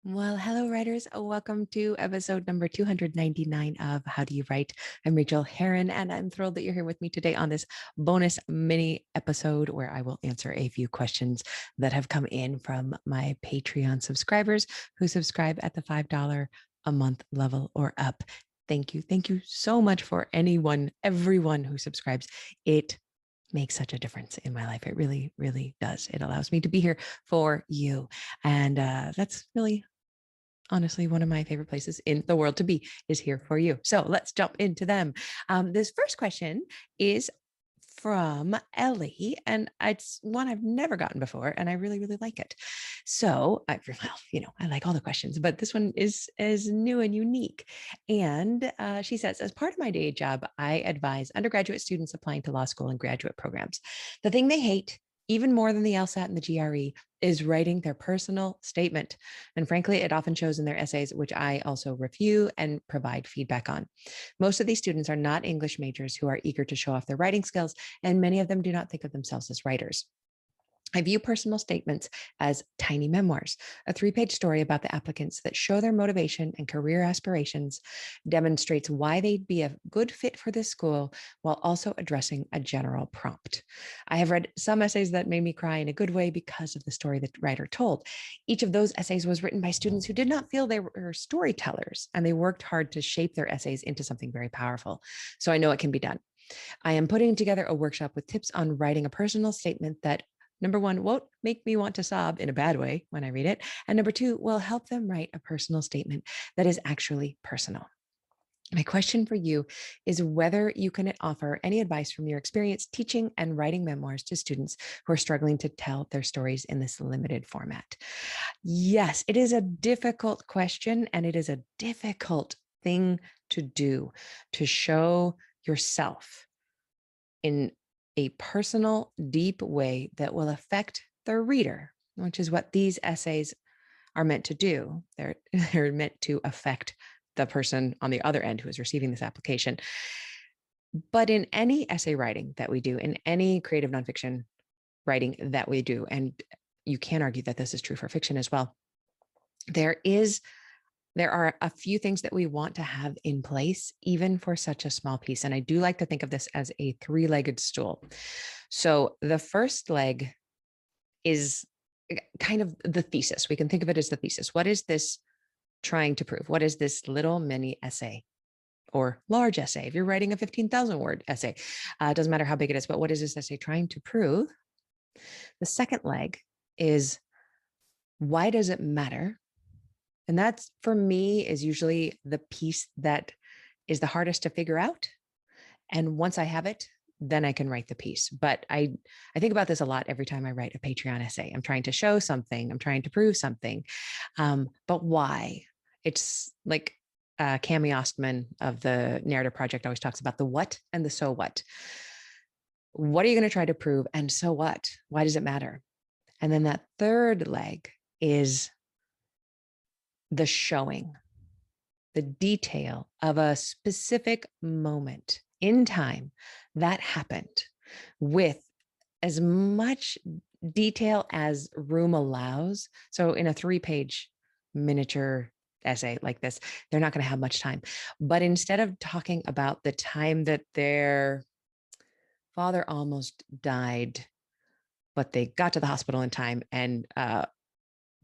Well, hello, writers. Welcome to episode number 299 of How Do You Write? I'm Rachael Herron, and I'm thrilled that you're here with me today on this bonus mini episode where I will answer a few questions that have come in from my Patreon subscribers who subscribe at the $5 a month level or up. Thank you. Thank you so much for everyone who subscribes. It makes such a difference in my life. It really, really does. It allows me to be here for you. And that's really honestly one of my favorite places in the world to be is here for you. So let's jump into them. This first question is from Ellie, and it's one I've never gotten before, and I really, really like it. So, I like all the questions, but this one is new and unique. And she says, as part of my day job, I advise undergraduate students applying to law school and graduate programs. The thing they hate, even more than the LSAT and the GRE, is writing their personal statement. And frankly, it often shows in their essays, which I also review and provide feedback on. Most of these students are not English majors who are eager to show off their writing skills, and many of them do not think of themselves as writers. I view personal statements as tiny memoirs, a 3-page story about the applicants that show their motivation and career aspirations, demonstrates why they'd be a good fit for this school while also addressing a general prompt. I have read some essays that made me cry in a good way because of the story the writer told. Each of those essays was written by students who did not feel they were storytellers, and they worked hard to shape their essays into something very powerful. So I know it can be done. I am putting together a workshop with tips on writing a personal statement that, number one, won't make me want to sob in a bad way when I read it. And number two, will help them write a personal statement that is actually personal. My question for you is whether you can offer any advice from your experience teaching and writing memoirs to students who are struggling to tell their stories in this limited format. Yes, it is a difficult question, and it is a difficult thing to do, to show yourself in a personal, deep way that will affect the reader, which is what these essays are meant to do. They're meant to affect the person on the other end who is receiving this application. But in any essay writing that we do, in any creative nonfiction writing that we do, and you can argue that this is true for fiction as well, there are a few things that we want to have in place, even for such a small piece. And I do like to think of this as a 3-legged stool. So the first leg is kind of the thesis. We can think of it as the thesis. What is this trying to prove? What is this little mini essay or large essay? If you're writing a 15,000 word essay, it doesn't matter how big it is, but what is this essay trying to prove? The second leg is, why does it matter? And that's, for me, is usually the piece that is the hardest to figure out. And once I have it, then I can write the piece. But I think about this a lot every time I write a Patreon essay. I'm trying to show something. I'm trying to prove something. But why? It's like Cami Ostman of the Narrative Project always talks about the what and the so what. What are you going to try to prove? And so what? Why does it matter? And then that third leg is the showing, the detail of a specific moment in time that happened with as much detail as room allows. So in a 3-page miniature essay like this, they're not going to have much time. But instead of talking about the time that their father almost died, but they got to the hospital in time, and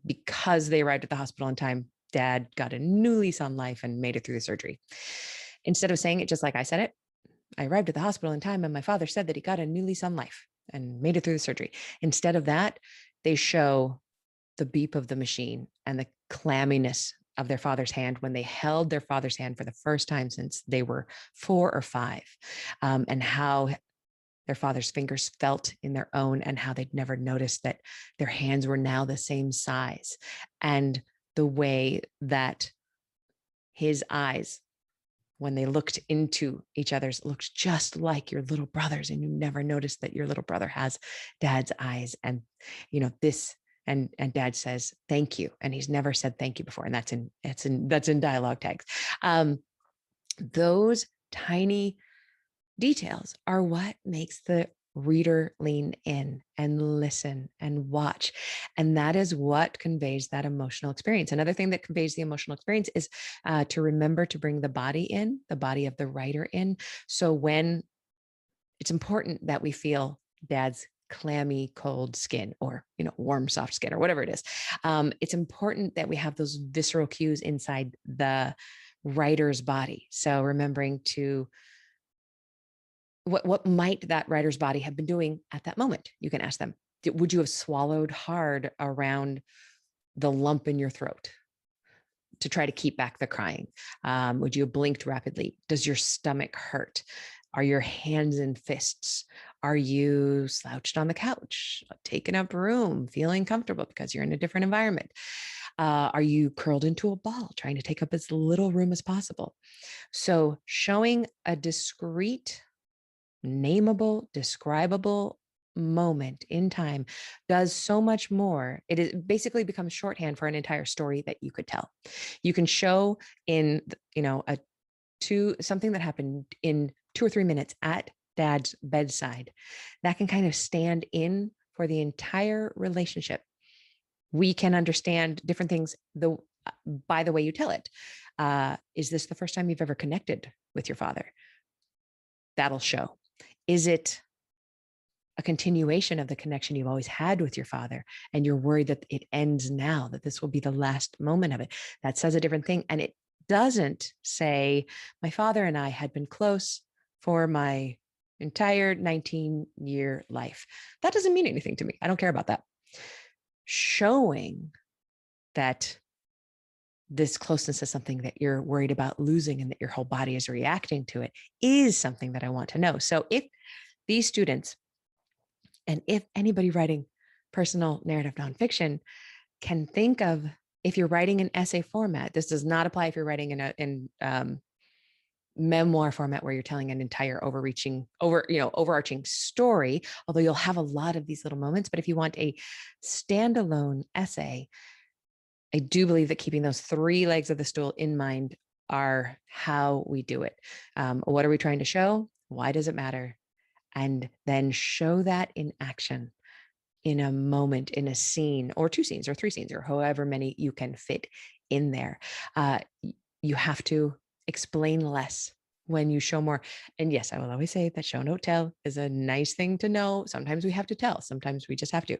because they arrived at the hospital in time, Dad got a new lease on life and made it through the surgery. Instead of saying it just like I said it, I arrived at the hospital in time and my father said that he got a new lease on life and made it through the surgery. Instead of that, they show the beep of the machine and the clamminess of their father's hand when they held their father's hand for the first time since they were 4 or 5, and how their father's fingers felt in their own, and how they'd never noticed that their hands were now the same size, and the way that his eyes, when they looked into each other's, looked just like your little brother's, and you never noticed that your little brother has Dad's eyes. And this, and Dad says thank you, and he's never said thank you before, and that's in dialogue tags. Those tiny details are what makes the reader, lean in and listen and watch. And that is what conveys that emotional experience. Another thing that conveys the emotional experience is to remember to bring the body in, the body of the writer in. So when it's important that we feel dad's clammy, cold skin, or, warm, soft skin, or whatever it is. It's important that we have those visceral cues inside the writer's body. So remembering to what might that writer's body have been doing at that moment? You can ask them, would you have swallowed hard around the lump in your throat to try to keep back the crying? Would you have blinked rapidly? Does your stomach hurt? Are your hands in fists? Are you slouched on the couch, taking up room, feeling comfortable because you're in a different environment? Are you curled into a ball, trying to take up as little room as possible? So showing a discrete, nameable, describable moment in time does so much more. It is basically becomes shorthand for an entire story that you could tell. You can show in, something that happened in 2 or 3 minutes at dad's bedside that can kind of stand in for the entire relationship. We can understand different things by the way you tell it. Is this the first time you've ever connected with your father? That'll show. Is it a continuation of the connection you've always had with your father, and you're worried that it ends now, that this will be the last moment of it? That says a different thing. And it doesn't say, my father and I had been close for my entire 19-year life. That doesn't mean anything to me. I don't care about that. Showing that this closeness is something that you're worried about losing and that your whole body is reacting to it is something that I want to know. So if these students, and if anybody writing personal narrative nonfiction, can think of, if you're writing in essay format, this does not apply if you're writing in memoir format where you're telling an entire overarching story, although you'll have a lot of these little moments. But if you want a standalone essay, I do believe that keeping those 3 legs of the stool in mind are how we do it. What are we trying to show? Why does it matter? And then show that in action, in a moment, in a scene, or 2 scenes, or 3 scenes, or however many you can fit in there. You have to explain less when you show more. And yes, I will always say that show, don't tell is a nice thing to know. Sometimes we have to tell, sometimes we just have to.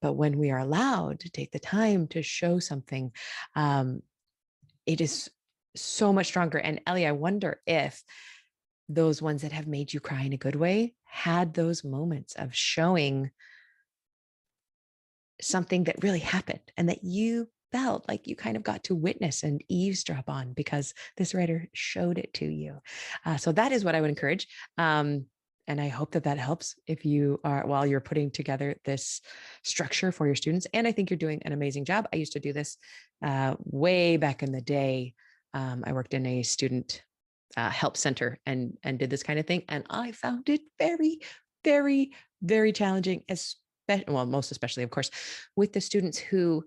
But when we are allowed to take the time to show something, it is so much stronger. And Ellie, I wonder if those ones that have made you cry in a good way had those moments of showing something that really happened and that you felt like you kind of got to witness and eavesdrop on because this writer showed it to you. So that is what I would encourage. And I hope that helps if you are, while you're putting together this structure for your students. And I think you're doing an amazing job. I used to do this way back in the day. I worked in a student help center and did this kind of thing. And I found it very, very, very challenging, most especially, of course, with the students who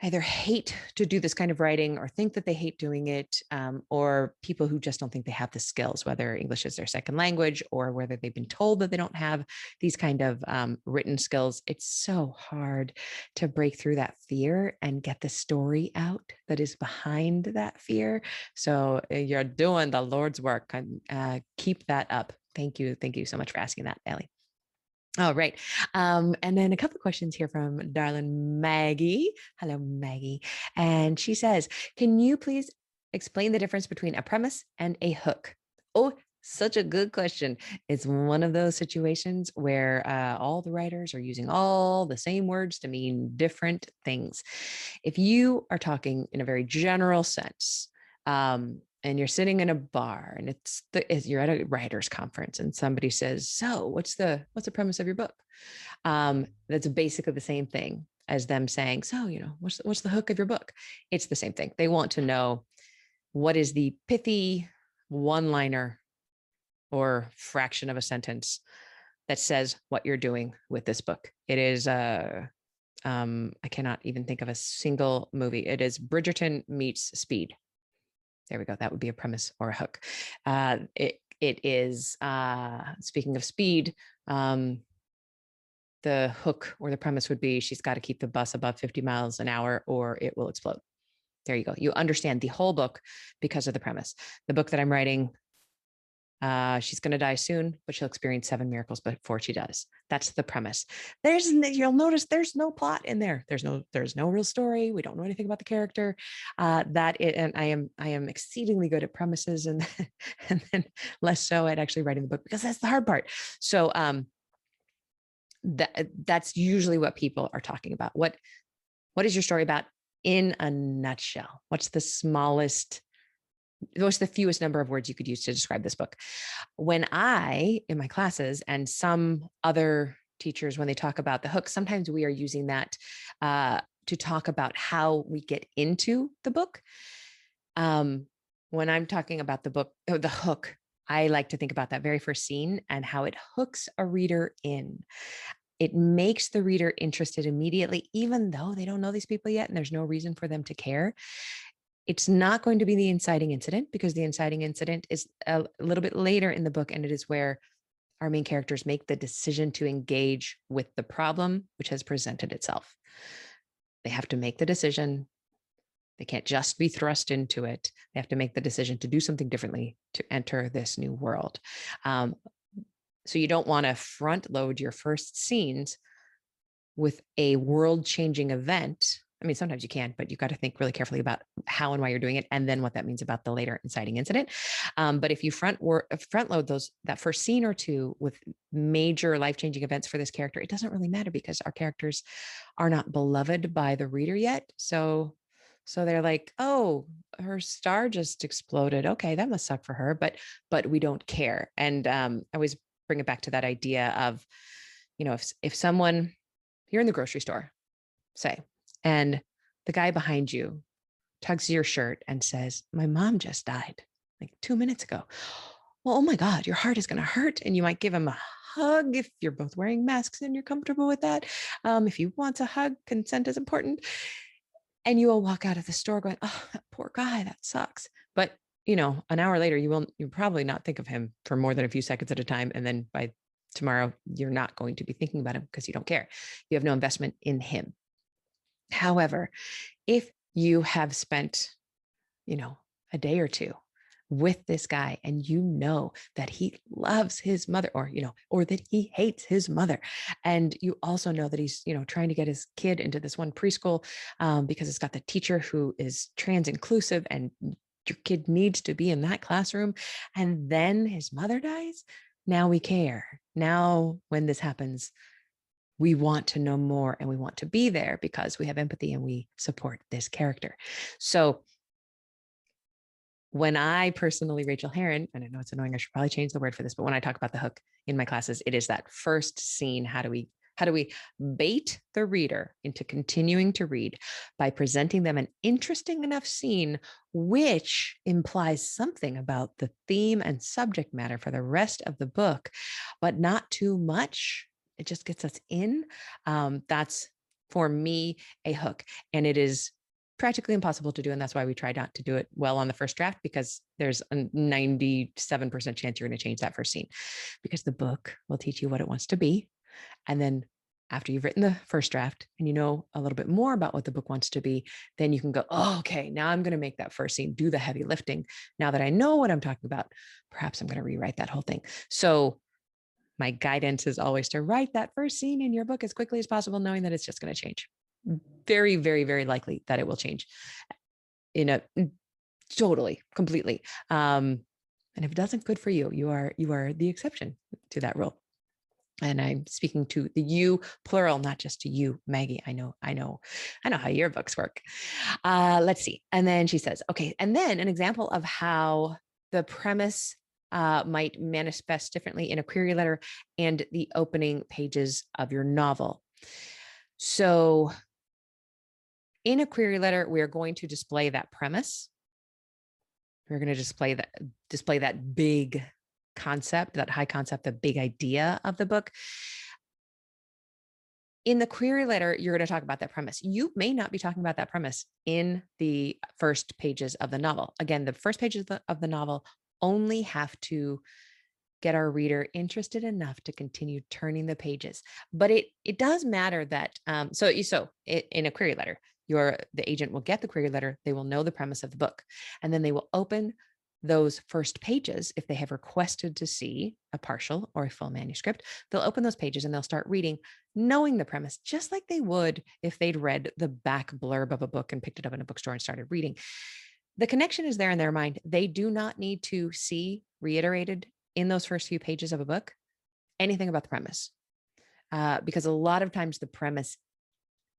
either hate to do this kind of writing or think that they hate doing it, or people who just don't think they have the skills, whether English is their second language or whether they've been told that they don't have these kind of written skills. It's so hard to break through that fear and get the story out that is behind that fear. So you're doing the Lord's work, and keep that up. Thank you. Thank you so much for asking that, Ellie. All right. And then a couple of questions here from darling Maggie. Hello, Maggie. And she says, can you please explain the difference between a premise and a hook? Oh, such a good question. It's one of those situations where all the writers are using all the same words to mean different things. If you are talking in a very general sense, and you're sitting in a bar and you're at a writer's conference and somebody says, so what's the premise of your book? That's basically the same thing as them saying, so, what's the hook of your book? It's the same thing. They want to know, what is the pithy one-liner or fraction of a sentence that says what you're doing with this book? It is, I cannot even think of a single movie. It is Bridgerton meets Speed. There we go. That would be a premise or a hook. It is, speaking of speed, The hook or the premise would be she's got to keep the bus above 50 miles an hour or it will explode. There you go. You understand the whole book because of the premise. The book that I'm writing, she's going to die soon, but she'll experience 7 miracles before she does. That's the premise. You'll notice there's no plot in there. There's no real story. We don't know anything about the character. And I am exceedingly good at premises and then less so at actually writing the book because that's the hard part. So, that's usually what people are talking about. What is your story about in a nutshell? What's the fewest number of words you could use to describe this book? When in my classes and some other teachers, when they talk about the hook, sometimes we are using that to talk about how we get into the book. When I'm talking about the hook, I like to think about that very first scene and how it hooks a reader in. It makes the reader interested immediately, even though they don't know these people yet and there's no reason for them to care. It's not going to be the inciting incident because the inciting incident is a little bit later in the book, and it is where our main characters make the decision to engage with the problem which has presented itself. They have to make the decision. They can't just be thrust into it. They have to make the decision to do something differently to enter this new world. So you don't want to front load your first scenes with a world-changing event. I mean, sometimes you can, but you've got to think really carefully about how and why you're doing it, and then what that means about the later inciting incident. But if you front load that first scene or two with major life-changing events for this character, it doesn't really matter because our characters are not beloved by the reader yet. So they're like, oh, her star just exploded. Okay, that must suck for her, but we don't care. And I always bring it back to that idea of, if someone, you're in the grocery store, say, and the guy behind you tugs your shirt and says, my mom just died like 2 minutes ago. Well, oh my God, your heart is going to hurt. And you might give him a hug if you're both wearing masks and you're comfortable with that. If you want a hug, consent is important. And you will walk out of the store going, oh, that poor guy, that sucks. But, an hour later, you'll probably not think of him for more than a few seconds at a time. And then by tomorrow, you're not going to be thinking about him because you don't care. You have no investment in him. However, if you have spent, a day or two with this guy and you know that he loves his mother or that he hates his mother, and you also know that he's, trying to get his kid into this one preschool because it's got the teacher who is trans inclusive and your kid needs to be in that classroom, and then his mother dies, now we care. Now, when this happens, we want to know more and we want to be there because we have empathy and we support this character. So when I personally, Rachael Herron, and I know it's annoying, I should probably change the word for this, but when I talk about the hook in my classes, it is that first scene. How do we bait the reader into continuing to read by presenting them an interesting enough scene, which implies something about the theme and subject matter for the rest of the book, but not too much. It just gets us in. That's, for me, a hook. And it is practically impossible to do. And that's why we try not to do it well on the first draft, because there's a 97% chance you're going to change that first scene, because the book will teach you what it wants to be. And then after you've written the first draft and you know a little bit more about what the book wants to be, then you can go, oh, okay, now I'm going to make that first scene do the heavy lifting. Now that I know what I'm talking about, perhaps I'm going to rewrite that whole thing. So my guidance is always to write that first scene in your book as quickly as possible, knowing that it's just going to change. Very, very, very likely that it will change completely. And if it doesn't, good for you. You are the exception to that rule. And I'm speaking to the you plural, not just to you, Maggie. I know how your books work. Let's see. And then she says, okay. And then an example of how the premise might manifest differently in a query letter and the opening pages of your novel. So in a query letter, we are going to display that premise. We're going to display that big concept, that high concept, the big idea of the book. In the query letter, you're going to talk about that premise. You may not be talking about that premise in the first pages of the novel. Again, the first pages of the novel only have to get our reader interested enough to continue turning the pages. But it does matter that in a query letter, the agent will get the query letter, they will know the premise of the book, and then they will open those first pages. If they have requested to see a partial or a full manuscript, they'll open those pages and they'll start reading, knowing the premise, just like they would if they'd read the back blurb of a book and picked it up in a bookstore and started reading. The connection is there in their mind. They do not need to see reiterated in those first few pages of a book anything about the premise, because a lot of times the premise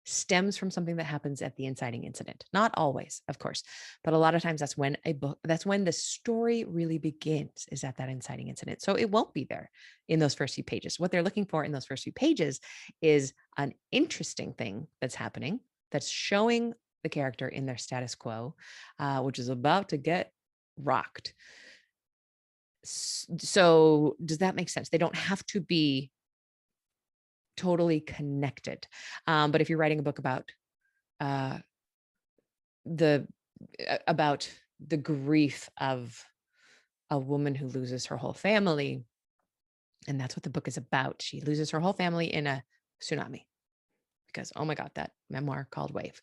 stems from something that happens at the inciting incident. Not always, of course, but a lot of times that's when the story really begins, is at that inciting incident. So it won't be there in those first few pages. What they're looking for in those first few pages is an interesting thing that's happening, that's showing the character in their status quo, which is about to get rocked. So does that make sense? They don't have to be totally connected. But if you're writing a book about the grief of a woman who loses her whole family, and that's what the book is about. She loses her whole family in a tsunami, because, oh my God, that memoir called Wave.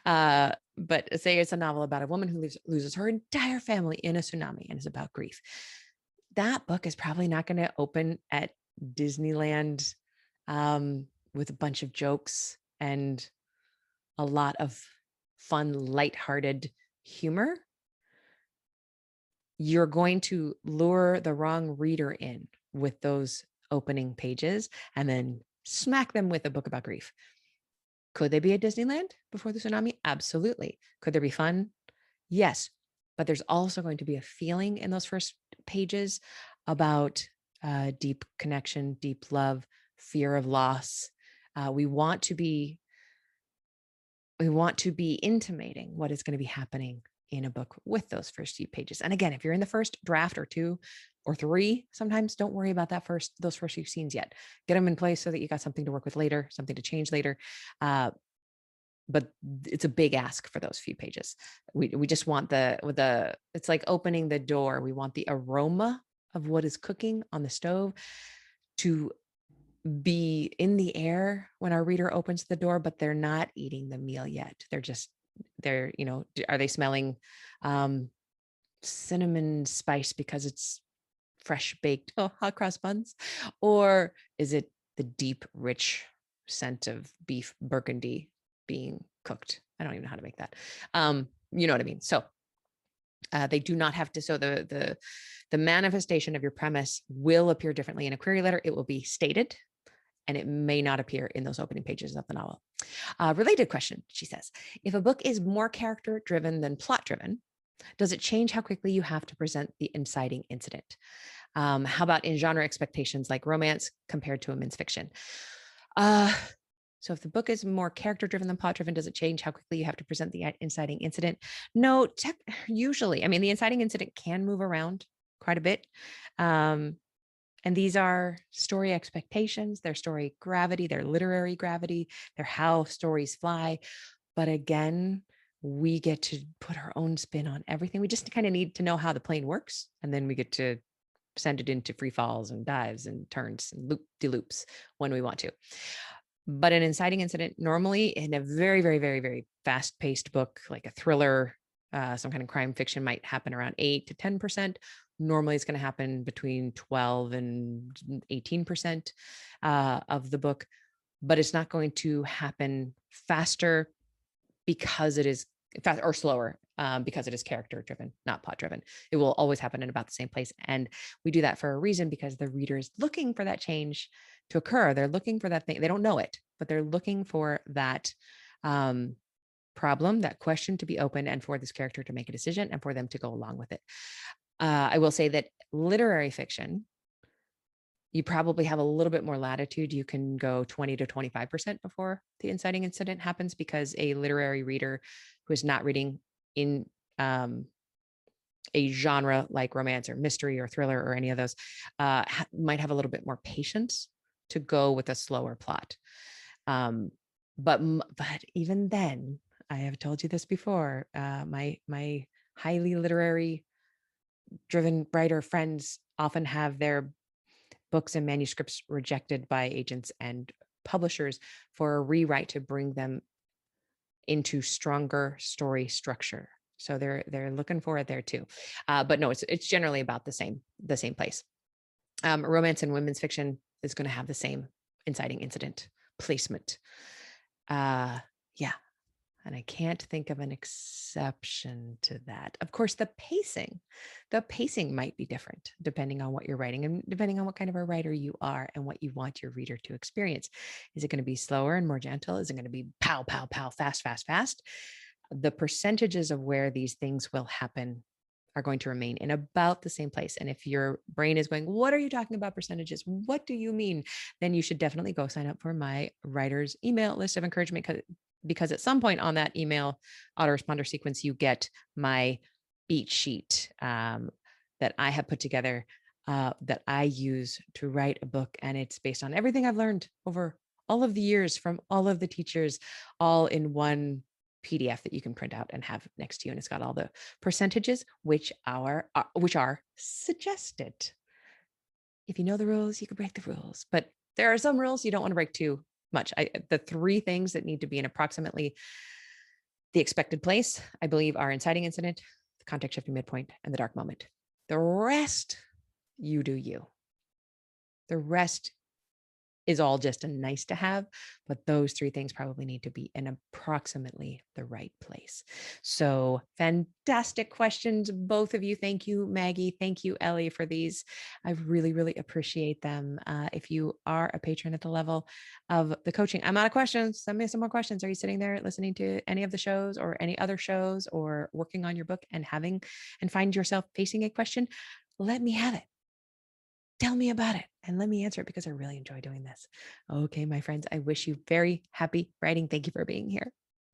But say it's a novel about a woman who loses her entire family in a tsunami and is about grief. That book is probably not going to open at Disneyland with a bunch of jokes and a lot of fun, lighthearted humor. You're going to lure the wrong reader in with those opening pages and then smack them with a book about grief. Could they be at Disneyland before the tsunami? Absolutely. Could there be fun? Yes. But there's also going to be a feeling in those first pages about deep connection, deep love, fear of loss. We want to be intimating what is going to be happening in a book with those first few pages. And again, if you're in the first draft or two or three, sometimes don't worry about those first few scenes yet. Get them in place so that you got something to work with later, something to change later. But it's a big ask for those few pages. We just want it's like opening the door. We want the aroma of what is cooking on the stove to be in the air when our reader opens the door, but they're not eating the meal yet. Are they smelling cinnamon spice because it's fresh baked hot cross buns? Or is it the deep, rich scent of beef burgundy being cooked? I don't even know how to make that. You know what I mean? So they do not have to. So the manifestation of your premise will appear differently in a query letter. It will be stated, and it may not appear in those opening pages of the novel. Related question, she says, if a book is more character-driven than plot-driven, does it change how quickly you have to present the inciting incident? How about in genre expectations like romance compared to women's fiction? So if the book is more character-driven than plot-driven, does it change how quickly you have to present the inciting incident? No, usually. I mean, the inciting incident can move around quite a bit. And these are story expectations, their story gravity, their literary gravity, their how stories fly. But again, we get to put our own spin on everything. We just kind of need to know how the plane works. And then we get to send it into free falls and dives and turns and loop-de-loops when we want to. But an inciting incident, normally in a very, very, very, very fast-paced book, like a thriller, some kind of crime fiction, might happen around 8 to 10%. Normally it's going to happen between 12 and 18% of the book, but it's not going to happen faster because it is fast, or slower because it is character driven, not plot driven. It will always happen in about the same place. And we do that for a reason, because the reader is looking for that change to occur. They're looking for that thing. They don't know it, but they're looking for that problem, that question to be opened, and for this character to make a decision and for them to go along with it. I will say that literary fiction, you probably have a little bit more latitude. You can go 20 to 25% before the inciting incident happens, because a literary reader who is not reading in a genre like romance or mystery or thriller or any of those might have a little bit more patience to go with a slower plot. But even then, I have told you this before, my highly literary driven writer friends often have their books and manuscripts rejected by agents and publishers for a rewrite to bring them into stronger story structure. So they're looking for it there too. But no, it's generally about the same place. Romance and women's fiction is going to have the same inciting incident placement. Yeah. And I can't think of an exception to that. Of course, the pacing might be different depending on what you're writing and depending on what kind of a writer you are and what you want your reader to experience. Is it going to be slower and more gentle? Is it going to be pow, pow, pow, fast, fast, fast? The percentages of where these things will happen are going to remain in about the same place. And if your brain is going, what are you talking about percentages? What do you mean? Then you should definitely go sign up for my writer's email list of encouragement, because at some point on that email autoresponder sequence, you get my beat sheet that I have put together that I use to write a book. And it's based on everything I've learned over all of the years from all of the teachers, all in one PDF that you can print out and have next to you. And it's got all the percentages, which are suggested. If you know the rules, you can break the rules, but there are some rules you don't want to break too much. The three things that need to be in approximately the expected place, I believe, are inciting incident, the context shifting midpoint, and the dark moment. The rest, you do you. The rest is all just a nice to have, but those three things probably need to be in approximately the right place. So fantastic questions, both of you. Thank you, Maggie. Thank you, Ellie, for these. I really, really appreciate them. If you are a patron at the level of the coaching, I'm out of questions. Send me some more questions. Are you sitting there listening to any of the shows or any other shows or working on your book and find yourself facing a question? Let me have it. Tell me about it and let me answer it, because I really enjoy doing this. Okay, my friends, I wish you very happy writing. Thank you for being here.